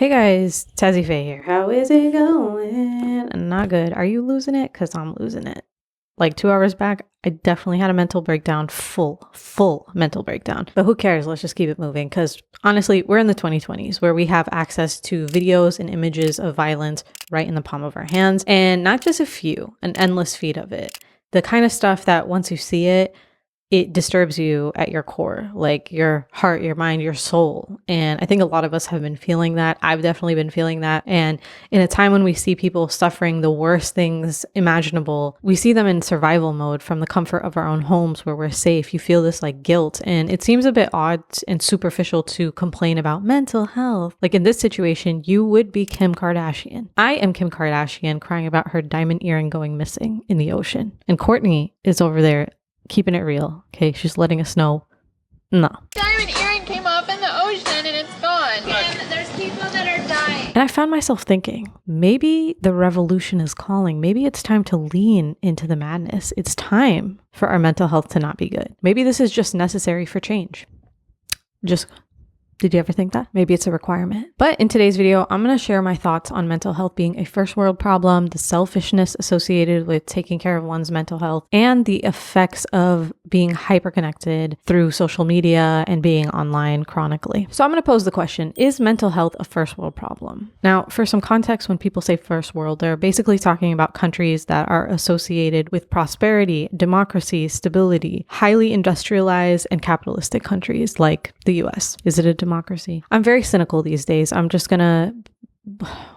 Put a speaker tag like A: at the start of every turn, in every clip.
A: Hey guys, TazzyPhe here. How is it going? Not good. Are you losing it? Because I'm losing it. Like 2 hours back, I definitely had a mental breakdown, full mental breakdown. But who cares? Let's just keep it moving. Because honestly, we're in the 2020s where we have access to videos and images of violence right in the palm of our hands. And not just a few, an endless feed of it. The kind of stuff that once you see it, it disturbs you at your core, like your heart, your mind, your soul. And I think a lot of us have been feeling that. I've definitely been feeling that. And in a time when we see people suffering the worst things imaginable, we see them in survival mode from the comfort of our own homes where we're safe. You feel this like guilt. And it seems a bit odd and superficial to complain about mental health. Like in this situation, you would be Kim Kardashian. I am Kim Kardashian crying about her diamond earring going missing in the ocean. And Courtney is over there keeping it real. Okay, she's letting us know. No.
B: Diamond earring came off in the ocean and it's gone. And there's people that are dying.
A: And I found myself thinking, maybe the revolution is calling. Maybe it's time to lean into the madness. It's time for our mental health to not be good. Maybe this is just necessary for change. Did you ever think that? Maybe it's a requirement. But in today's video, I'm going to share my thoughts on mental health being a first world problem, the selfishness associated with taking care of one's mental health, and the effects of being hyperconnected through social media and being online chronically. So I'm going to pose the question, is mental health a first world problem? Now, for some context, when people say first world, they're basically talking about countries that are associated with prosperity, democracy, stability, highly industrialized and capitalistic countries like the US. Is it a democracy? I'm very cynical these days. I'm just gonna,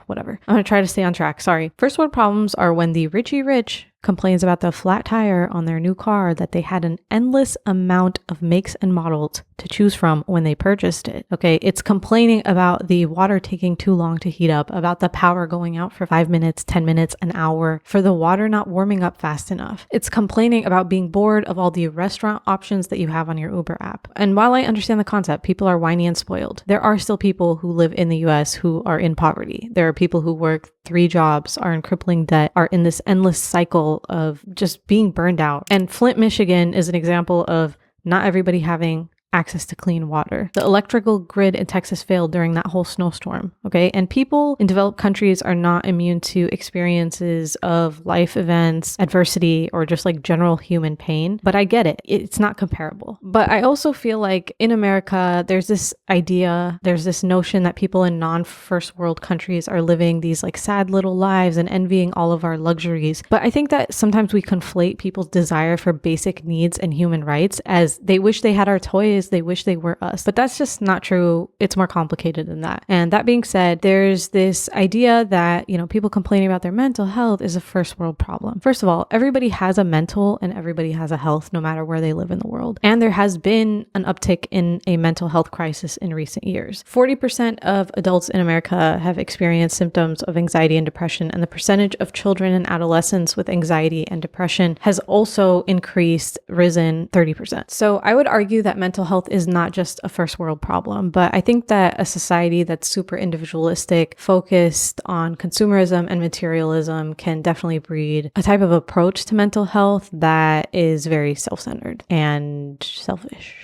A: whatever. I'm gonna try to stay on track. Sorry. First world problems are when the richy rich complains about the flat tire on their new car that they had an endless amount of makes and models to choose from when they purchased it. Okay, it's complaining about the water taking too long to heat up, about the power going out for 5 minutes, 10 minutes, an hour, for the water not warming up fast enough. It's complaining about being bored of all the restaurant options that you have on your Uber app. And while I understand the concept, people are whiny and spoiled. There are still people who live in the US who are in poverty. There are people who work 3 jobs, are in crippling debt, are in this endless cycle of just being burned out. And Flint, Michigan is an example of not everybody having access to clean water. The electrical grid in Texas failed during that whole snowstorm, okay? And people in developed countries are not immune to experiences of life events, adversity, or just like general human pain. But I get it. It's not comparable. But I also feel like in America, there's this idea, there's this notion that people in non-first world countries are living these like sad little lives and envying all of our luxuries. But I think that sometimes we conflate people's desire for basic needs and human rights as they wish they had our toys, they wish they were us. But that's just not true. It's more complicated than that. And that being said, there's this idea that, people complaining about their mental health is a first world problem. First of all, everybody has a mental and everybody has a health no matter where they live in the world. And there has been an uptick in a mental health crisis in recent years. 40% of adults in America have experienced symptoms of anxiety and depression, and the percentage of children and adolescents with anxiety and depression has also risen 30%. So I would argue that mental health is not just a first world problem, but I think that a society that's super individualistic, focused on consumerism and materialism can definitely breed a type of approach to mental health that is very self-centered and selfish.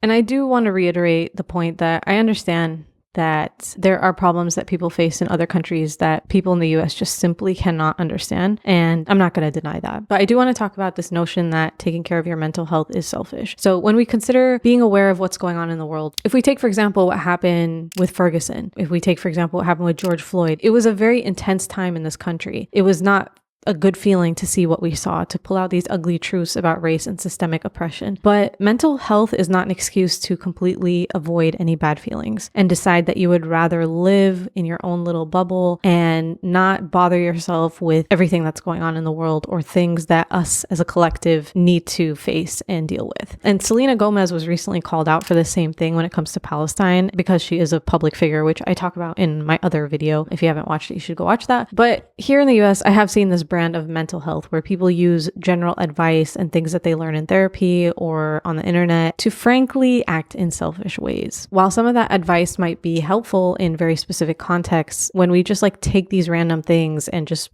A: And I do want to reiterate the point that I understand that there are problems that people face in other countries that people in the US just simply cannot understand. And I'm not going to deny that. But I do want to talk about this notion that taking care of your mental health is selfish. So when we consider being aware of what's going on in the world, if we take, for example, what happened with Ferguson, if we take, for example, what happened with George Floyd, it was a very intense time in this country. It was not a good feeling to see what we saw, to pull out these ugly truths about race and systemic oppression. But mental health is not an excuse to completely avoid any bad feelings and decide that you would rather live in your own little bubble and not bother yourself with everything that's going on in the world or things that us as a collective need to face and deal with. And Selena Gomez was recently called out for the same thing when it comes to Palestine because she is a public figure, which I talk about in my other video. If you haven't watched it, you should go watch that. But here in the US, I have seen this brand of mental health where people use general advice and things that they learn in therapy or on the internet to frankly act in selfish ways. While some of that advice might be helpful in very specific contexts, when we just take these random things and just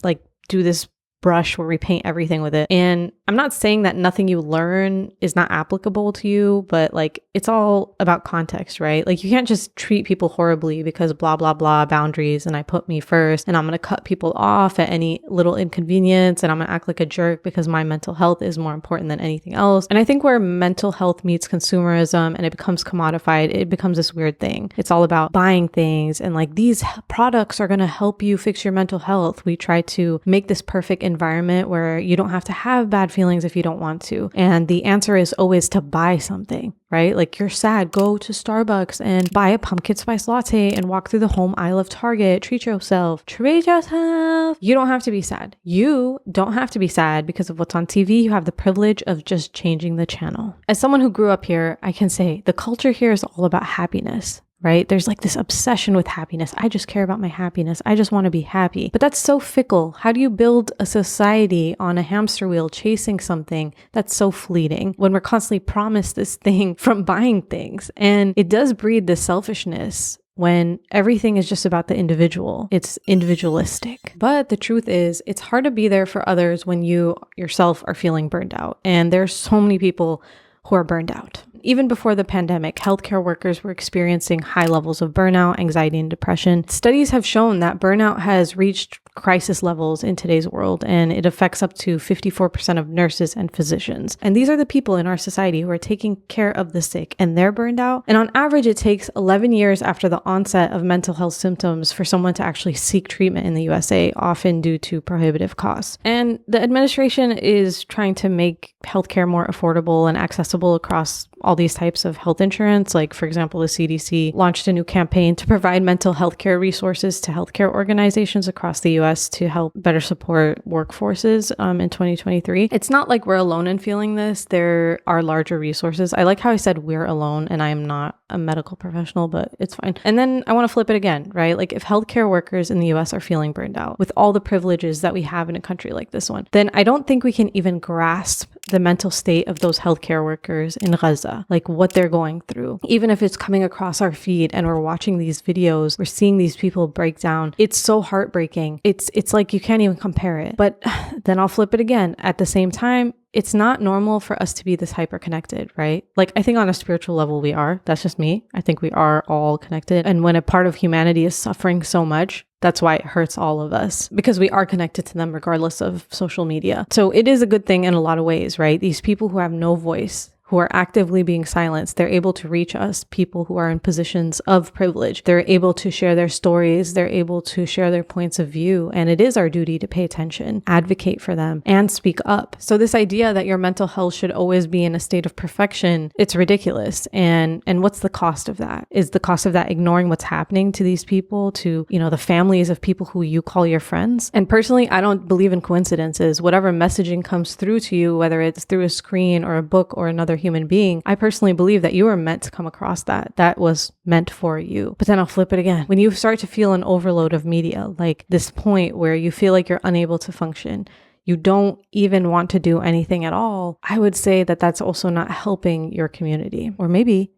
A: do this brush where we paint everything with it. And I'm not saying that nothing you learn is not applicable to you, but like it's all about context, right? Like you can't just treat people horribly because blah, blah, blah, boundaries, and I put me first, and I'm going to cut people off at any little inconvenience, and I'm going to act like a jerk because my mental health is more important than anything else. And I think where mental health meets consumerism and it becomes commodified, it becomes this weird thing. It's all about buying things and like these products are going to help you fix your mental health. We try to make this perfect environment where you don't have to have bad feelings if you don't want to. And the answer is always to buy something, right? Like you're sad, go to Starbucks and buy a pumpkin spice latte and walk through the home aisle of Target. Treat yourself. Treat yourself. You don't have to be sad. You don't have to be sad because of what's on TV. You have the privilege of just changing the channel. As someone who grew up here, I can say the culture here is all about happiness. Right? There's like this obsession with happiness. I just care about my happiness. I just want to be happy. But that's so fickle. How do you build a society on a hamster wheel chasing something that's so fleeting when we're constantly promised this thing from buying things? And it does breed this selfishness when everything is just about the individual. It's individualistic. But the truth is, it's hard to be there for others when you yourself are feeling burned out. And there's so many people who are burned out. Even before the pandemic, healthcare workers were experiencing high levels of burnout, anxiety, and depression. Studies have shown that burnout has reached crisis levels in today's world, and it affects up to 54% of nurses and physicians. And these are the people in our society who are taking care of the sick, and they're burned out. And on average, it takes 11 years after the onset of mental health symptoms for someone to actually seek treatment in the USA, often due to prohibitive costs. And the administration is trying to make healthcare more affordable and accessible across all these types of health insurance. Like, for example, the CDC launched a new campaign to provide mental health care resources to healthcare organizations across the US to help better support workforces in 2023. It's not like we're alone in feeling this. There are larger resources. I like how I said we're alone, and I am not a medical professional, but it's fine. And then I want to flip it again, right? Like if healthcare workers in the US are feeling burned out with all the privileges that we have in a country like this one, then I don't think we can even grasp the mental state of those healthcare workers in Gaza, like what they're going through. Even if it's coming across our feed and we're watching these videos, we're seeing these people break down. It's so heartbreaking. It's like you can't even compare it. But then I'll flip it again. At the same time, it's not normal for us to be this hyper connected, right? Like I think on a spiritual level we are. That's just me. I think we are all connected. And when a part of humanity is suffering so much, that's why it hurts all of us, because we are connected to them regardless of social media. So it is a good thing in a lot of ways, right? These people who have no voice, who are actively being silenced, they're able to reach us, people who are in positions of privilege. They're able to share their stories. They're able to share their points of view. And it is our duty to pay attention, advocate for them, and speak up. So this idea that your mental health should always be in a state of perfection, it's ridiculous. And what's the cost of that? Is the cost of that ignoring what's happening to these people, to, you know, the families of people who you call your friends? And personally, I don't believe in coincidences. Whatever messaging comes through to you, whether it's through a screen or a book or another human being, I personally believe that you were meant to come across that was meant for you. But then I'll flip it again. When you start to feel an overload of media, like this point where you feel like you're unable to function, you don't even want to do anything at all, I would say that that's also not helping your community. Or maybe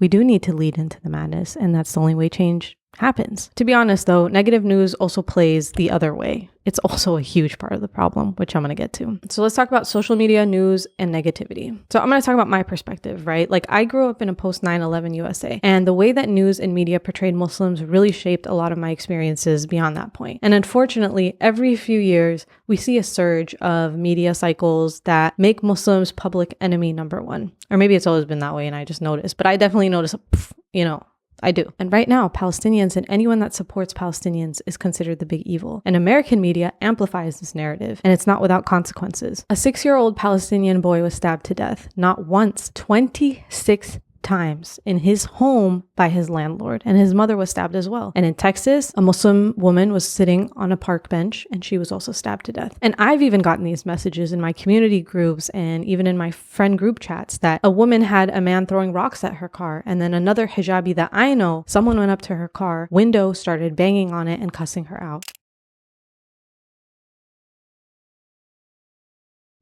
A: we do need to lead into the madness, and that's the only way change happens. To be honest though, negative news also plays the other way. It's also a huge part of the problem, which I'm going to get to. So let's talk about social media, news, and negativity. So I'm going to talk about my perspective, right? Like I grew up in a post 9/11 USA, and the way that news and media portrayed Muslims really shaped a lot of my experiences beyond that point. And unfortunately, every few years, we see a surge of media cycles that make Muslims public enemy number one. Or maybe it's always been that way and I just noticed, but I definitely notice, I do. And right now, Palestinians and anyone that supports Palestinians is considered the big evil. And American media amplifies this narrative, and it's not without consequences. A 6-year-old Palestinian boy was stabbed to death, not once, 26 times in his home by his landlord, and his mother was stabbed as well. And in Texas, a Muslim woman was sitting on a park bench and she was also stabbed to death. And I've even gotten these messages in my community groups and even in my friend group chats that a woman had a man throwing rocks at her car, and then another hijabi that I know, someone went up to her car window, started banging on it and cussing her out.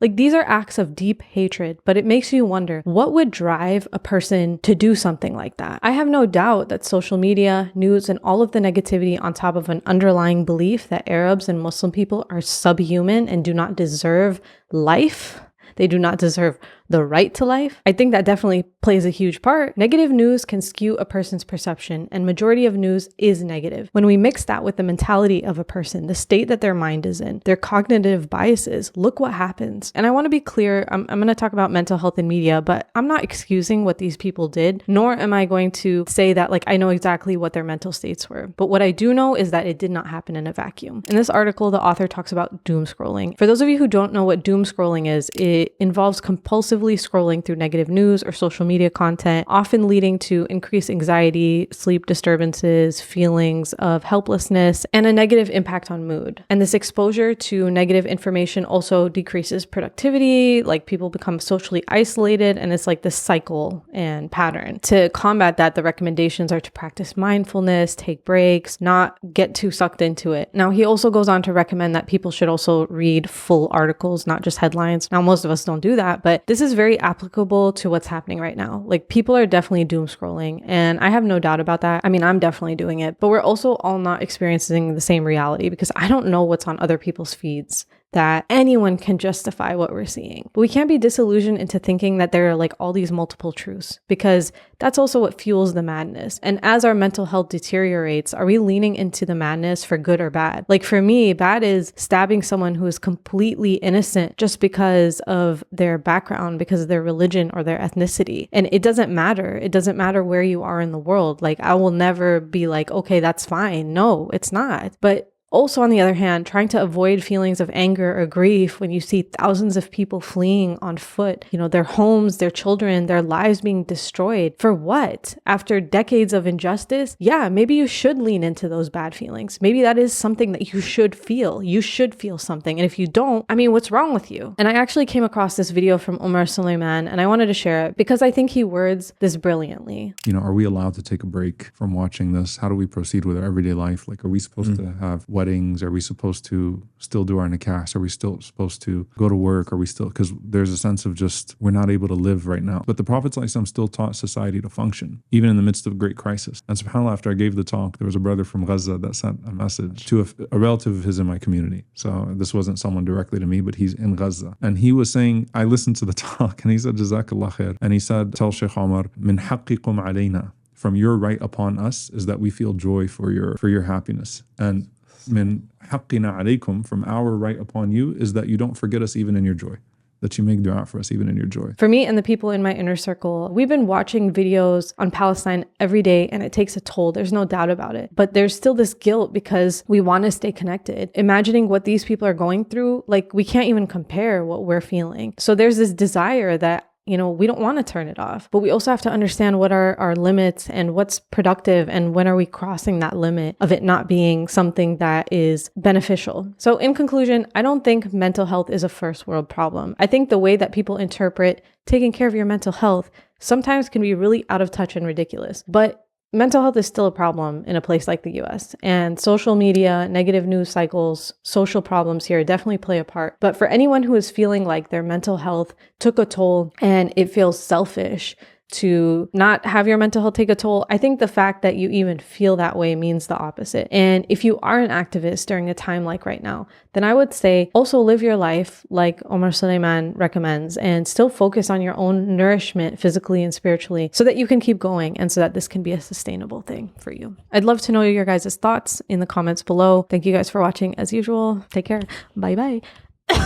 A: Like, these are acts of deep hatred, but it makes you wonder, what would drive a person to do something like that? I have no doubt that social media, news, and all of the negativity on top of an underlying belief that Arabs and Muslim people are subhuman and do not deserve life. They do not deserve the right to life. I think that definitely plays a huge part. Negative news can skew a person's perception, and majority of news is negative. When we mix that with the mentality of a person, the state that their mind is in, their cognitive biases, look what happens. And I want to be clear, I'm going to talk about mental health in media, but I'm not excusing what these people did, nor am I going to say that like I know exactly what their mental states were. But what I do know is that it did not happen in a vacuum. In this article, the author talks about doom scrolling. For those of you who don't know what doom scrolling is, it involves compulsively scrolling through negative news or social media content, often leading to increased anxiety, sleep disturbances, feelings of helplessness, and a negative impact on mood. And this exposure to negative information also decreases productivity, like people become socially isolated, and it's like this cycle and pattern. To combat that, the recommendations are to practice mindfulness, take breaks, not get too sucked into it. Now, he also goes on to recommend that people should also read full articles, not just headlines. Now, most of us don't do that, but this is very applicable to what's happening right now. Like, people are definitely doom scrolling, and I have no doubt about that. I mean, I'm definitely doing it, but we're also all not experiencing the same reality because I don't know what's on other people's feeds that anyone can justify what we're seeing. But we can't be disillusioned into thinking that there are like all these multiple truths, because that's also what fuels the madness. And as our mental health deteriorates, are we leaning into the madness for good or bad? Like, for me, bad is stabbing someone who is completely innocent just because of their background, because of their religion or their ethnicity. And it doesn't matter. It doesn't matter where you are in the world. Like, I will never be like, okay, that's fine. No, it's not. But also, on the other hand, trying to avoid feelings of anger or grief when you see thousands of people fleeing on foot, their homes, their children, their lives being destroyed. For what? After decades of injustice? Yeah, maybe you should lean into those bad feelings. Maybe that is something that you should feel. You should feel something. And if you don't, I mean, what's wrong with you? And I actually came across this video from Omar Suleiman, and I wanted to share it because I think he words this brilliantly.
C: Are we allowed to take a break from watching this? How do we proceed with our everyday life? Like, are we supposed to have weddings? Are we supposed to still do our nikahs? Are we still supposed to go to work? Are we still, because there's a sense of just, we're not able to live right now. But the Prophet ﷺ still taught society to function, even in the midst of great crisis. And subhanAllah, after I gave the talk, there was a brother from Gaza that sent a message to a relative of his in my community. So this wasn't someone directly to me, but he's in Gaza. And he was saying, I listened to the talk, and he said, Jazakallah khair. And he said, tell Shaykh Omar, min haqqikum alayna, from your right upon us is that we feel joy for your happiness. And min haqqina alaykum, from our right upon you is that you don't forget us even in your joy, that you make dua for us even in your joy.
A: For me and the people in my inner circle, we've been watching videos on Palestine every day, and it takes a toll. There's no doubt about it. But there's still this guilt because we want to stay connected. Imagining what these people are going through, like, we can't even compare what we're feeling. So there's this desire that we don't want to turn it off, but we also have to understand what are our limits and what's productive and when are we crossing that limit of it not being something that is beneficial. So in conclusion, I don't think mental health is a first world problem. I think the way that people interpret taking care of your mental health sometimes can be really out of touch and ridiculous, but mental health is still a problem in a place like the US, and social media, negative news cycles, social problems here definitely play a part. But for anyone who is feeling like their mental health took a toll and it feels selfish to not have your mental health take a toll, I think the fact that you even feel that way means the opposite. And if you are an activist during a time like right now, then I would say also live your life like Omar Suleiman recommends and still focus on your own nourishment physically and spiritually so that you can keep going and so that this can be a sustainable thing for you. I'd love to know your guys' thoughts in the comments below. Thank you guys for watching as usual. Take care. Bye bye.